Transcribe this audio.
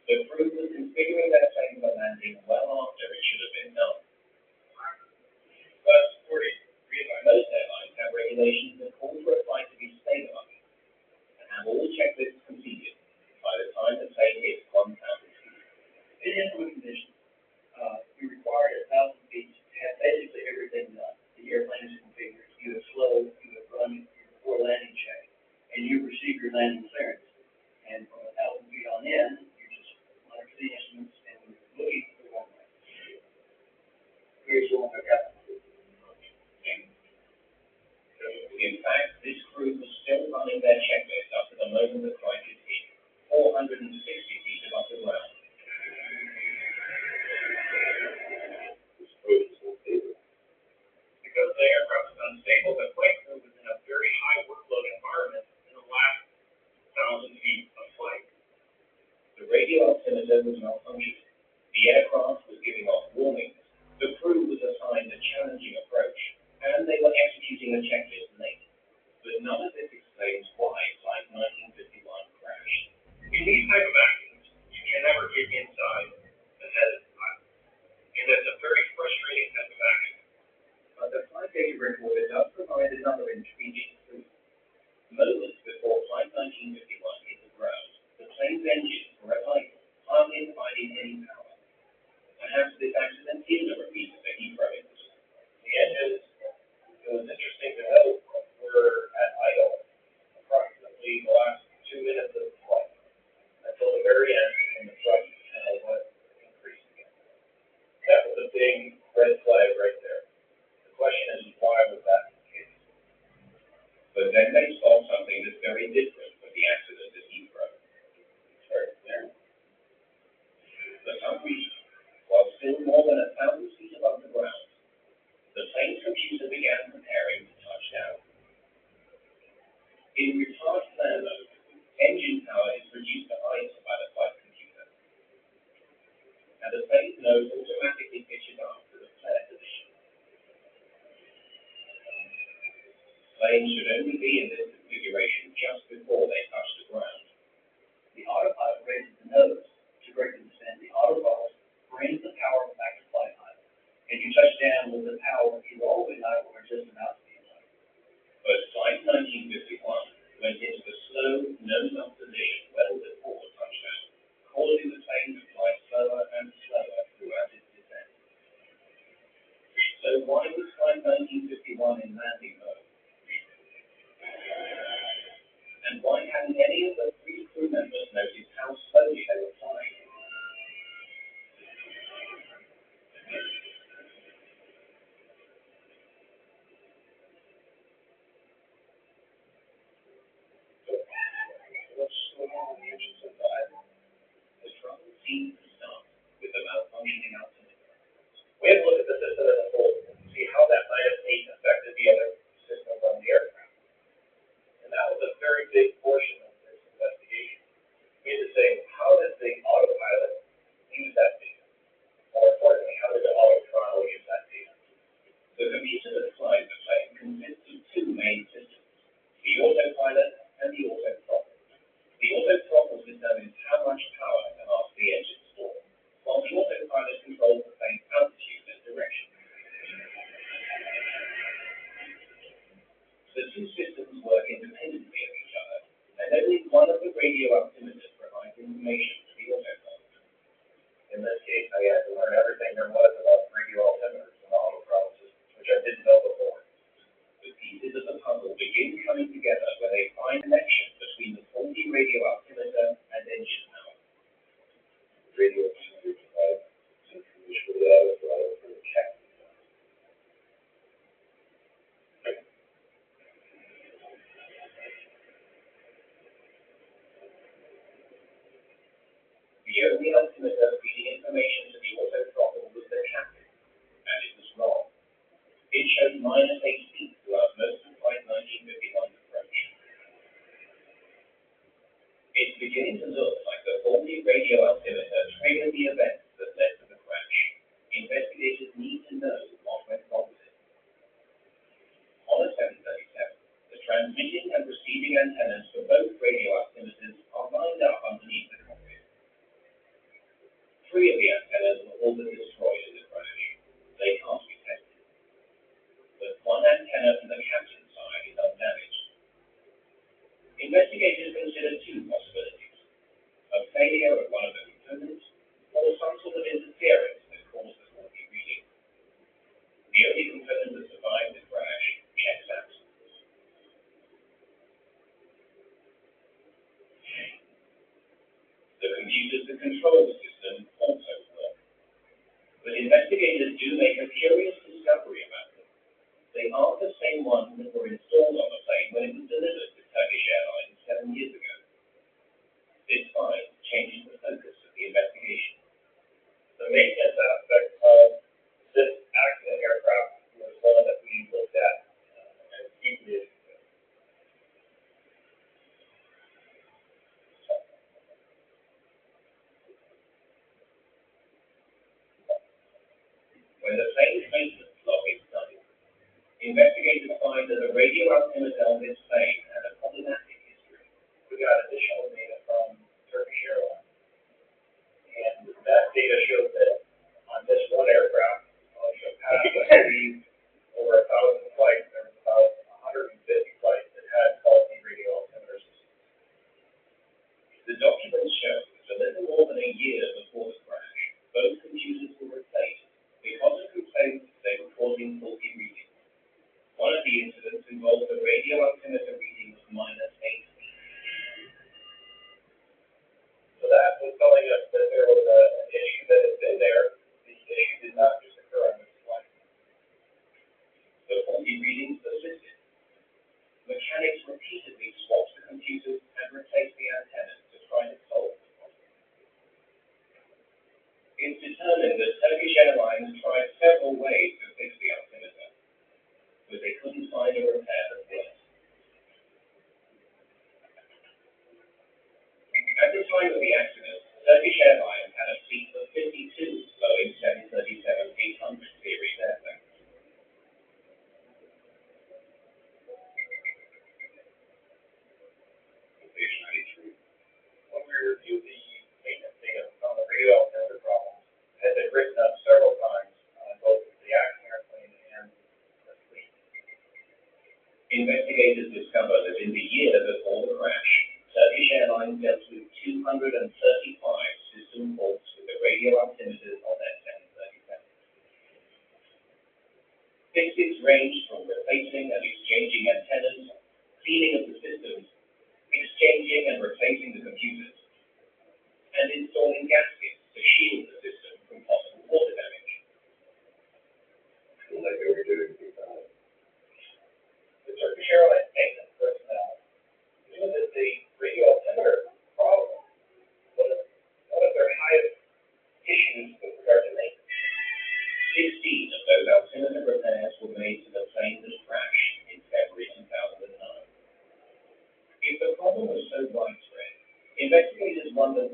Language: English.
The crew was configuring their plane for landing well after it should have been done. But most airlines have regulations that call for a flight to be stabilized and have all checklists completed by the time the plane hits 1,000 feet. In inclement conditions, we required 1,000 feet to have basically everything done. The airplane is configured, you have flow, you have run your before landing check, and you receive your landing clearance. And from 1,000 feet on in, you just monitor the instruments and looking for the runway. Here's what I've got. In fact, this crew was still running their checklist up to the moment the crisis hit, 460 feet above the ground. Because the aircraft was unstable, the flight crew was in a very high workload environment in the last 1,000 feet of flight. The radio altimeter was malfunctioning. The aircraft was giving off warnings. The crew was assigned a challenging approach, and they were executing a checklist late. But none of this explains why Flight 1951 crashed. In these type of accidents, you can never get inside ahead of time. And it's a very frustrating type of accident. But the flight data recorder does provide another intriguing clue. Moments before Flight 1951 hit the ground, the plane's engines were at idle, hardly providing any power. Perhaps this accident is a repeat of the Heathrow incident. The engines, it was interesting to note, were at idle approximately the last 2 minutes of the flight until the very end when the thrust was increased again. That was a big red flag right there. The question is, why was that the case? But then they saw something that's very different from the accident at Heathrow. Right there. For some reason, while still more than 1,000 feet above the ground, the plane's computer began preparing to touch down. In retard flare mode, engine power is reduced to idle by the flight computer, and the plane's nose automatically pitches up to the flare position. Planes should only be in this configuration just before they touch the ground. The autopilot raises the nose to greatly descend. The autopilot brings the power back to flight idle, and you touch down with the power either always idle or just about to be idle. But Flight 1951 went into the slow, nose-up position well before touchdown, causing the plane to fly slower and slower throughout its descent. So why was Flight 1951 in landing mode? And why hadn't any of the 3 crew members noticed how slowly they were flying? What's going on with the engines inside? The trouble seems to start with the malfunctioning altimeter. We have to look at the system as a whole to see how that -8 affected the other systems on the aircraft. And that was a very big portion of this investigation. We had to say, how does the autopilot use that data? More importantly, how does the autothrottle use that data? The computer that flies the plane consists of 2 main systems, the autopilot and the autothrottle. The autothrottle determines how much power can ask the engine for, while the autopilot controls the plane's altitude and direction. The 2 systems work independently of each other, and only one of the radio altimeters provides information to the autopilot. In this case, I had to learn everything there was about radio altimeters and autothrottle systems, which I didn't know before. The pieces of the puzzle begin coming together when they find connection between the faulty radio altimeter and engine power. Radio altimeter provides information for the autothrottle for the check. The only altimeter feeding information to the autothrottle was the captain, and it was wrong. It showed -8 feet throughout most of Flight 1951's approach. It's beginning to look like the faulty radio altimeter triggered the events that led to the crash. Investigators need to know what went wrong with it. On a 737, the transmitting and receiving antennas for both radio altimeters are lined up underneath the cockpit. computers that control the system also work. But investigators do make a curious discovery about them. They aren't the same ones that were installed on the plane when it was delivered to Turkish Airlines 7 years ago. This find changes the focus of the investigation. The maintenance aspect of this accident aircraft was one that we looked at as deeply as we could. When the plane's maintenance log is studied, investigators find that the radio altimeter on this plane had a problematic history. We got additional data from Turkish Airlines, and that data showed that on this one aircraft, on the past, I believe, over 1,000 flights, there was about 150 flights that had faulty radio altimeter systems. The documents show that a little more than a year before the crash, both computers were replaced because of complaints they were causing faulty readings. One of the incidents involved a radio altimeter reading of -8. So that was telling us that there was an issue that had been there. The issue did not just occur on this flight. The faulty readings persisted. Mechanics repeatedly swapped the computers and replaced the antennas to try to solve the problem. It's determined that Turkish Airlines tried several ways to fix the altimeter, but they couldn't find a repair that worked. At the time of the accident, Turkish Airlines had a fleet of 52 Boeing 737-800 series airplanes. Page 93. When we reviewed the maintenance data on the radio altimeter problems, it had been written up several times on both the accident airplane and the fleet. Investigators discovered that in the year before the crash, Turkish Airlines dealt with 235 system faults with the radio altimeters on their 737. Fixes ranged from replacing and exchanging antennas, cleaning of the systems, exchanging and replacing the computers, and installing gaskets to shield the system from possible water damage. Like they were doing the Turkish Airlines maintenance personnel knew that the radio altimeter problem was one of their highest issues with regard to maintenance. 16 of those altimeter repairs were made to the plane that crashed in February 2009. If the problem was so widespread, investigators wondered